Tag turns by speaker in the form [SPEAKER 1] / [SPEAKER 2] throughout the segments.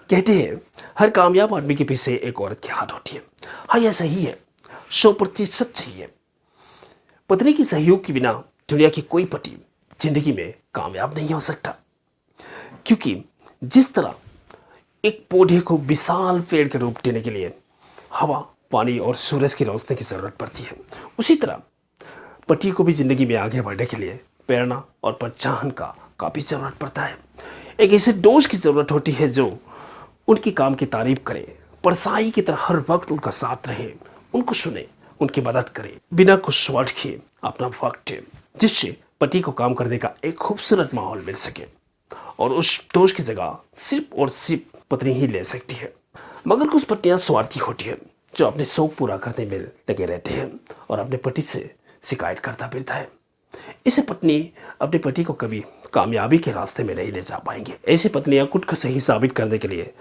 [SPEAKER 1] कहते हैं हर कामयाब आदमी के पीछे एक औरत की हाथ होती है। हाँ, यह सही है, 100% सही है। पत्नी की सहयोग के बिना दुनिया की कोई पति जिंदगी में कामयाब नहीं हो सकता, क्योंकि जिस तरह एक पौधे को विशाल पेड़ के रूप देने के लिए हवा, पानी और सूरज की रोशनी की जरूरत पड़ती है, उसी तरह पति को भी जिंदगी में आगे बढ़ने के लिए प्रेरणा और प्रोत्साहन का काफी जरूरत पड़ता है। एक ऐसे दोस्त की जरूरत होती है जो उनकी काम की तारीफ करे, परसाई की तरह हर वक्त उनका साथ रहे, उनको सुने, उनकी मदद करे, बिना कुछ स्वार्थ किए अपना वक्त दे, जिससे पति को काम करने का एक खूबसूरत माहौल मिल सके। और उस दोस्त की जगह सिर्फ और सिर्फ पत्नी ही ले सकती है। मगर कुछ पत्नियां स्वार्थी होती है जो अपने शौक पूरा करने में लगे रहते हैं और अपने पति से शिकायत करता फिरता है। ऐसे पत्नी अपने पति को कभी कामयाबी के रास्ते में नहीं ले जा पाएंगे। ऐसी पत्नियां खुद को सही साबित करने के लिए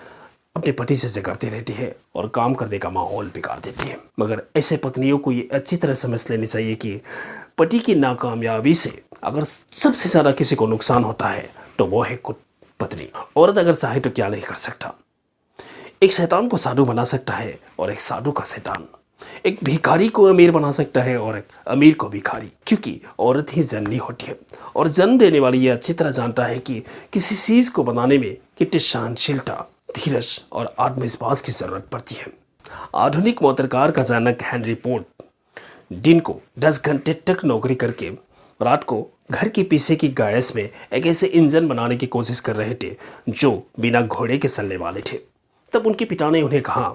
[SPEAKER 1] अपने पति से झगड़ती रहती है और काम करने का माहौल बिगाड़ देती है। मगर ऐसे पत्नियों को ये अच्छी तरह समझ लेनी चाहिए कि पति की नाकामयाबी से अगर सबसे ज़्यादा किसी को नुकसान होता है तो वो है खुद पत्नी। औरत अगर चाहे तो क्या नहीं कर सकता। एक शैतान को साधु बना सकता है और एक साधु का शैतान। एक भिखारी को अमीर बना सकता है और एक अमीर को भिखारी, क्योंकि औरत ही जननी होती है और जन्म देने वाली ये अच्छी तरह जानता है कि किसी चीज़ को बनाने में कितनी सहनशीलता, धीरज और आत्मविश्वास की जरूरत पड़ती है। आधुनिक मोटरकार का जनक हेनरी फोर्ड दिन को 10 घंटे तक नौकरी करके रात को घर के पीछे की गैरेज में एक ऐसे इंजन बनाने की कोशिश कर रहे थे जो बिना घोड़े के चलने वाले थे। तब उनके पिता ने उन्हें कहा,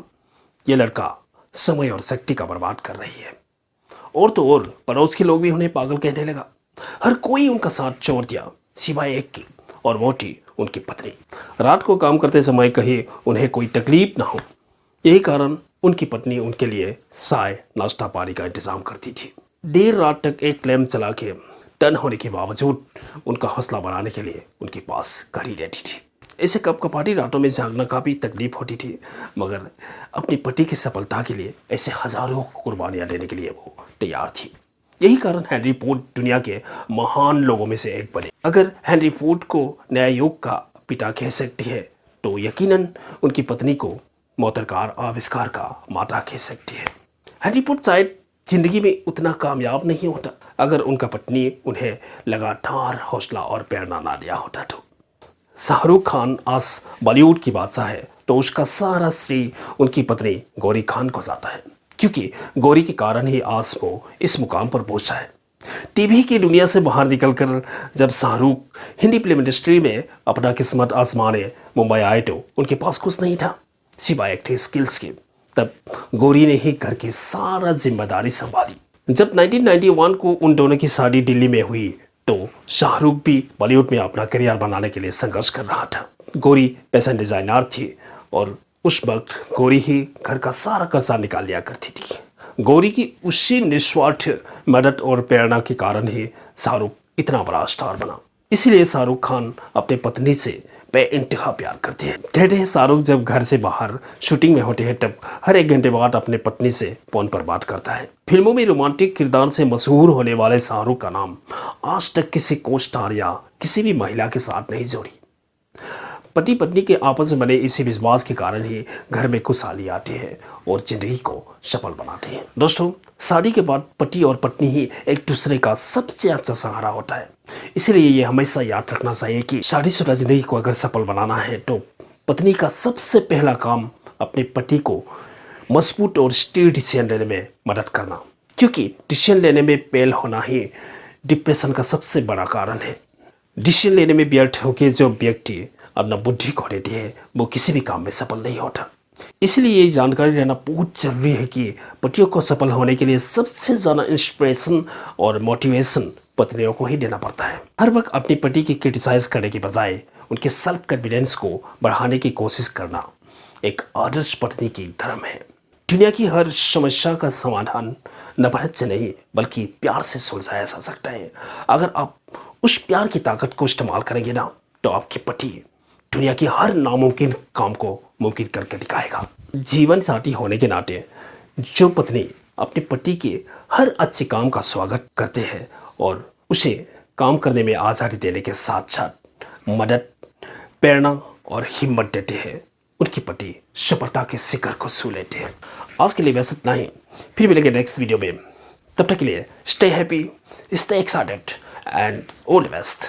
[SPEAKER 1] यह लड़का समय और शक्ति का बर्बाद कर रही है। और तो और पड़ोस के लोग भी उन्हें पागल कहने लगा। हर कोई उनका साथ छोड़ दिया सिवाय एक की, और वो थी उनकी पत्नी। रात को काम करते समय कहीं उन्हें कोई तकलीफ ना हो, यही कारण उनकी पत्नी उनके लिए चाय, नाश्ता पानी का इंतजाम करती थी। देर रात तक एक लैम्प चला के टन होने के बावजूद उनका हौसला बढ़ाने के लिए उनके पास घड़ी रहती थी। ऐसे कपकपाती रातों में जागना काफ़ी तकलीफ होती थी, मगर अपने पति की सफलता के लिए ऐसे हजारों कुर्बानियां देने के लिए वो तैयार थी। यही कारण हेनरी फोर्ड दुनिया के महान लोगों में से एक बने। अगर हेनरी फोर्ड को नया युग का पिता कह सकती है तो यकीनन उनकी पत्नी को मोटरकार आविष्कार का माता कह सकती है। हेनरी फोर्ड शायद जिंदगी में उतना कामयाब नहीं होता अगर उनका पत्नी उन्हें लगातार हौसला और प्रेरणा ना दिया होता। तो शाहरुख खान आज बॉलीवुड की बादशाह है तो उसका सारा श्रेय उनकी पत्नी गौरी खान को जाता है, क्योंकि गौरी के कारण ही आज वो इस मुकाम पर पहुंचा है। टीवी की दुनिया से बाहर निकलकर जब शाहरुख हिंदी फिल्म इंडस्ट्री में अपना किस्मत आजमाने मुंबई आए तो उनके पास कुछ नहीं था सिवाय एक्टिंग स्किल्स के। तब गौरी ने ही घर की सारा जिम्मेदारी संभाली। जब 1991 को उन दोनों की शादी दिल्ली में हुई तो शाहरुख भी बॉलीवुड में अपना करियर बनाने के लिए संघर्ष कर रहा था। गौरी फैशन डिजाइनर थी और उस वक्त गौरी ही घर का सारा कर्जा निकाल लिया करती थी। गौरी की उसी निस्वार्थ मदद और प्रेरणा के कारण ही शाहरुख इतना बड़ा स्टार बना। इसलिए शाहरुख खान अपने पत्नी से बेइंतहा प्यार करते हैं। कहते हैं शाहरुख जब घर से बाहर शूटिंग में होते हैं तब हर 1 घंटे बाद अपने पत्नी से फोन पर बात करता है। फिल्मों में रोमांटिक किरदार से मशहूर होने वाले शाहरुख का नाम आज तक किसी को स्टार या किसी भी महिला के साथ नहीं जोड़ी। पति पत्नी के आपस में बने इसी विश्वास के कारण ही घर में खुशहाली आती है और जिंदगी को सफल बनाते हैं। दोस्तों, शादी के बाद पति और पत्नी ही एक दूसरे का सबसे अच्छा सहारा होता है। इसलिए ये हमेशा याद रखना चाहिए कि शादीशुदा जिंदगी को अगर सफल बनाना है तो पत्नी का सबसे पहला काम अपने पति को मजबूत और स्थिर डिसीजन लेने में मदद करना, क्योंकि डिसीजन लेने में फेल होना ही डिप्रेशन का सबसे बड़ा कारण है। डिसीजन लेने में व्यर्थ होकर जो व्यक्ति अपना बुद्धि खो देती है वो किसी भी काम में सफल नहीं होता। इसलिए ये जानकारी रहना बहुत जरूरी है कि पतियों को सफल होने के लिए सबसे ज़्यादा इंस्पिरेशन और मोटिवेशन पत्नियों को ही देना पड़ता है। हर वक्त अपनी पति की क्रिटिसाइज करने के बजाय उनके सेल्फ कॉन्फिडेंस को बढ़ाने की कोशिश करना एक आदर्श पत्नी की धर्म है। दुनिया की हर समस्या का समाधान नफरत से नहीं बल्कि प्यार से सुलझाया जा सकता है। अगर आप उस प्यार की ताकत को इस्तेमाल करेंगे ना तो आपके पति दुनिया की हर नामुमकिन काम को मुमकिन करके दिखाएगा। जीवन साथी होने के नाते जो पत्नी अपने पति के हर अच्छे काम का स्वागत करते हैं और उसे काम करने में आज़ादी देने के साथ साथ मदद, प्रेरणा और हिम्मत देते हैं, उनकी पति सफलता के शिखर को छू लेते। आज के लिए बस इतना ही, फिर मिलेंगे नेक्स्ट वीडियो में। तब तक के लिए stay happy, stay excited and all the best.